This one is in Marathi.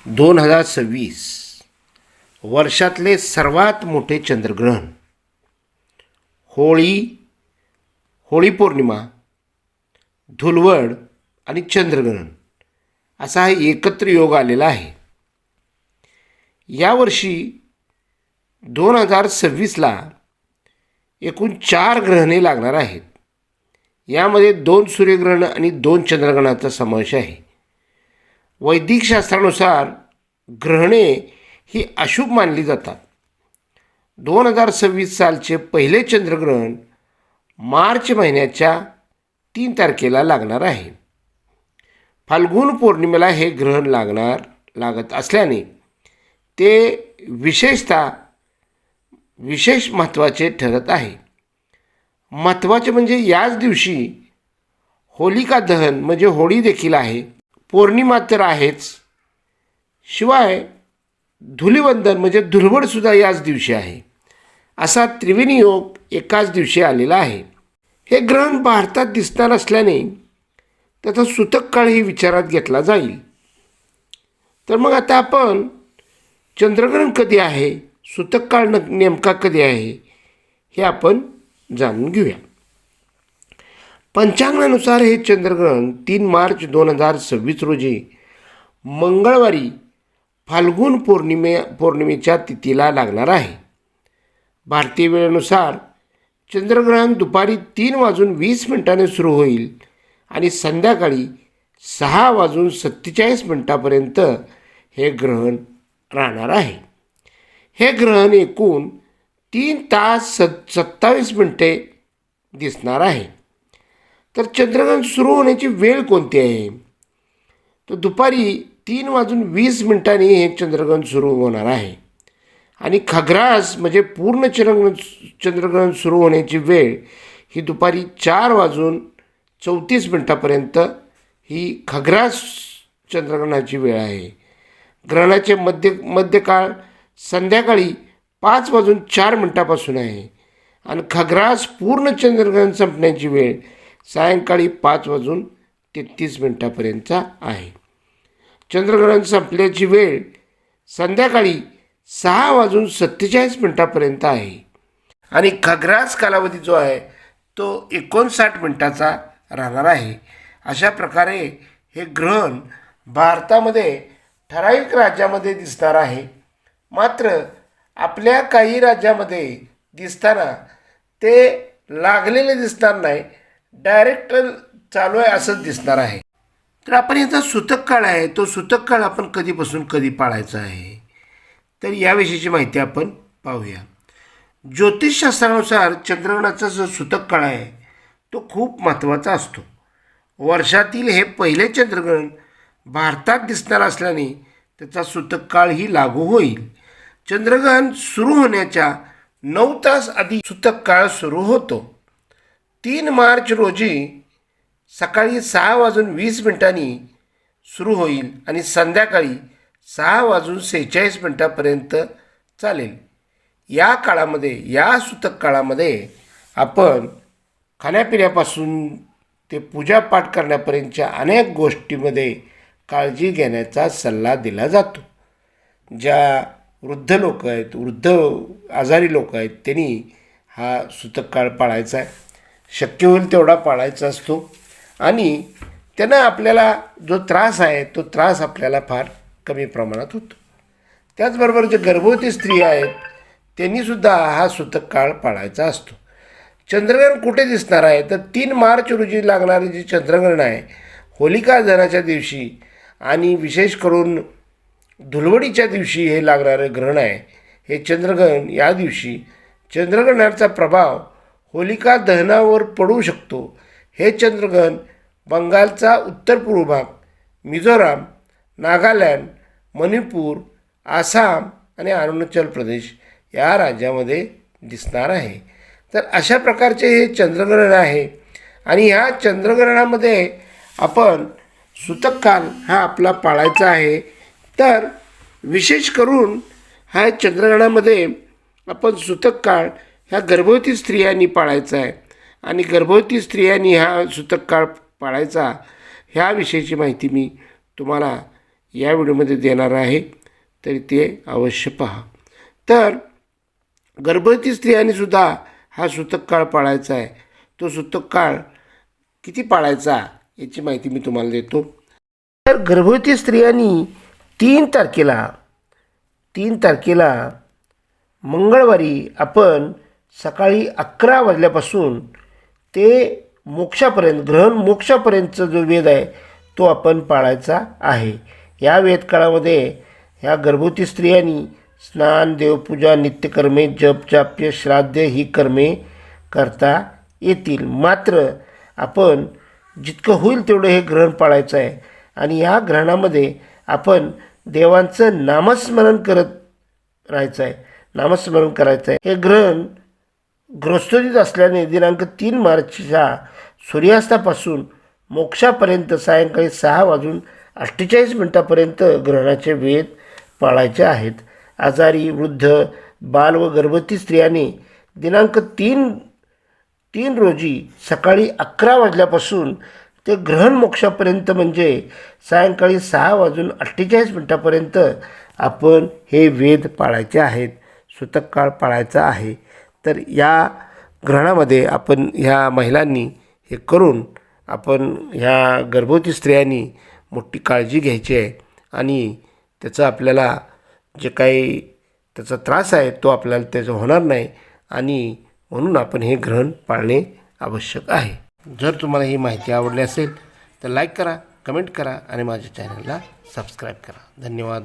2026 वर्षातले सर्वात मोठे चंद्रग्रहण, होळी पौर्णिमा, धुलवड आणि चंद्रग्रहण असा हा एकत्र योग आलेला आहे. यावर्षी 2026ला एकूण 4 ग्रहणे लागणार आहेत. यामध्ये 2 सूर्यग्रहण आणि 2 चंद्रग्रहणाचा समावेश आहे. वैदिक शास्त्रानुसार ग्रहणे ही अशुभ मानली जातात. 2026 सालचे पहिले चंद्रग्रहण मार्च महिन्याच्या 3 तारखेला लागणार आहे. फाल्गुन पौर्णिमेला हे ग्रहण लागत असल्याने ते विशेष महत्त्वाचे ठरत आहे. महत्त्वाचे म्हणजे याच दिवशी होलिका दहन म्हणजे होळी देखील आहे. पौर्णिमा तर आहेच, शिवाय धुलिवंदन म्हणजे धुलवडसुद्धा याच दिवशी आहे. असा त्रिवेणी योग एकाच दिवशी आलेला आहे. हे ग्रहण भारतात दिसणार असल्याने त्याचा सूतक काळही विचारात घेतला जाईल. तर मग आता आपण चंद्रग्रहण कधी आहे, सूतक काळ नेमका कधी आहे हे आपण जाणून घेऊया. पंचांगानुसार हे चंद्रग्रहण 3 मार्च 2026 रोजी मंगळवारी फाल्गुन पौर्णिमेच्या तिथीला लागणार आहे. भारतीय वेळेनुसार चंद्रग्रहण दुपारी 3:20 सुरू होईल आणि संध्याकाळी 6:47 हे ग्रहण राहणार आहे. हे ग्रहण एकूण 3 तास 27 मिनिटे दिसणार आहे. तर चंद्रग्रहण सुरू होण्याची वेळ कोणती आहे? तर दुपारी 3:20 हे चंद्रग्रहण सुरू होणार आहे आणि खग्रास म्हणजे पूर्ण चंद्रग्रहण सुरू होण्याची वेळ ही दुपारी 4:34 ही खग्रास चंद्रग्रहणाची वेळ आहे. ग्रहणाचे मध्यकाळ संध्याकाळी 5:04 आहे आणि खग्रास पूर्ण चंद्रग्रहण संपण्याची वेळ सायंकाळी 5:33 आहे. चंद्रग्रहण संपल्याची वेळ संध्याकाळी 6:47 आहे आणि खग्रास कालावधी जो आहे तो 59 मिनिटाचा राहणार आहे. अशा प्रकारे हे ग्रहण भारतामध्ये ठराविक राज्यामध्ये दिसणार आहे. मात्र आपल्या काही राज्यामध्ये दिसताना ते लागलेले दिसणार नाही, डायरेक्ट चालू आहे असंच दिसणार आहे. तर आपण याचा सूतक काळ आहे, तो सूतक काळ आपण कधीपासून कधी पाळायचा आहे तर याविषयीची माहिती आपण पाहूया. ज्योतिषशास्त्रानुसार चंद्रग्रहणाचा जो सूतक काळ आहे तो खूप महत्त्वाचा असतो. वर्षातील हे पहिले चंद्रग्रहण भारतात दिसणार असल्याने त्याचा सूतक काळही लागू होईल. चंद्रग्रहण सुरू होण्याच्या 9 तास आधी सूतक काळ सुरू होतो. 3 मार्च रोजी सकाळी 6:20 सुरू होईल आणि संध्याकाळी 6:46 चालेल. या काळामध्ये, या सूतक काळामध्ये आपण खाण्यापिण्यापासून ते पूजापाठ करण्यापर्यंतच्या अनेक गोष्टींमध्ये काळजी घेण्याचा सल्ला दिला जातो. ज्या वृद्ध लोक आहेत, आजारी लोक आहेत, त्यांनी हा सूतक काळ पाळायचा आहे. शक्य होईल तेवढा पाळायचा असतो आणि त्यानं आपल्याला जो त्रास आहे तो त्रास आपल्याला फार कमी प्रमाणात होतो. त्याचबरोबर जे गर्भवती स्त्री आहेत त्यांनीसुद्धा हा सूतक काळ पाळायचा असतो. चंद्रग्रहण कुठे दिसणार आहे तर 3 मार्च रोजी लागणारे जे चंद्रग्रहण आहे होलिका दहनाच्या दिवशी आणि विशेष करून धुलवडीच्या दिवशी हे लागणारं ग्रहण आहे. हे चंद्रग्रहण या दिवशी चंद्रग्रहणाचा प्रभाव होलिका दहनावर पडू शकतो. हे चंद्रग्रहण बंगालचा उत्तर पूर्व भाग, मिझोराम, नागालँड, मणिपूर, आसाम आणि अरुणाचल प्रदेश या राज्यामध्ये दिसणार आहे. तर अशा प्रकारचे हे चंद्रग्रहण आहे आणि ह्या चंद्रग्रहणामध्ये आपण सूतक काळ हा आपला पाळायचा आहे. तर विशेष करून ह्या चंद्रग्रहणामध्ये आपण सूतक काळ ह्या गर्भवती स्त्रियांनी पाळायचा आहे आणि गर्भवती स्त्रियांनी हा सूतक काळ पाळायचा ह्याविषयीची माहिती मी तुम्हाला या व्हिडिओमध्ये देणार आहे, तरी ते अवश्य पहा. तर गर्भवती स्त्रियांनीसुद्धा हा सूतक काळ पाळायचा आहे. तो सूतक काळ किती पाळायचा याची माहिती मी तुम्हाला देतो. तर गर्भवती स्त्रियांनी 3 तारखेला मंगळवारी आपण सकाळी 11 वाजल्यापासून ते मोक्षापर्यंत, ग्रहण मोक्षापर्यंतचा जो वेद आहे तो आपण पाळायचा आहे. या वेदकाळामध्ये ह्या गर्भवती स्त्रियांनी स्नान, देवपूजा, नित्यकर्मे, जप, जाप्य, श्राद्ध ही कर्मे करता येतील. मात्र आपण जितकं होईल तेवढं हे ग्रहण पाळायचं आहे. आणि या ग्रहणामध्ये आपण देवांचं नामस्मरण करत राहायचं आहे, नामस्मरण करायचं आहे. हे ग्रहण गृहस्थोदित असल्याने दिनांक 3 मार्चच्या सूर्यास्तापासून मोक्षापर्यंत सायंकाळी 6:48 ग्रहणाचे वेद पाळायचे आहेत. आजारी, वृद्ध, बाल व गर्भवती स्त्रियांनी दिनांक 3 रोजी सकाळी 11 वाजल्यापासून ते ग्रहण मोक्षापर्यंत म्हणजे सायंकाळी 6:48 आपण हे वेद पाळायचे आहेत, सूतक काळ पाळायचा आहे. तर या ग्रहणामध्ये आपण ह्या महिलांनी हे करून आपण ह्या गर्भवती स्त्रियांनी मोठी काळजी घ्यायची आहे. आणि त्याचं आपल्याला जे काही त्याचा त्रास आहे तो आपल्याला त्याचा होणार नाही. आणि म्हणून आपण हे ग्रहण पाळणे आवश्यक आहे. जर तुम्हाला ही माहिती आवडली असेल तर लाईक करा, कमेंट करा आणि माझ्या चॅनलला सबस्क्राईब करा. धन्यवाद.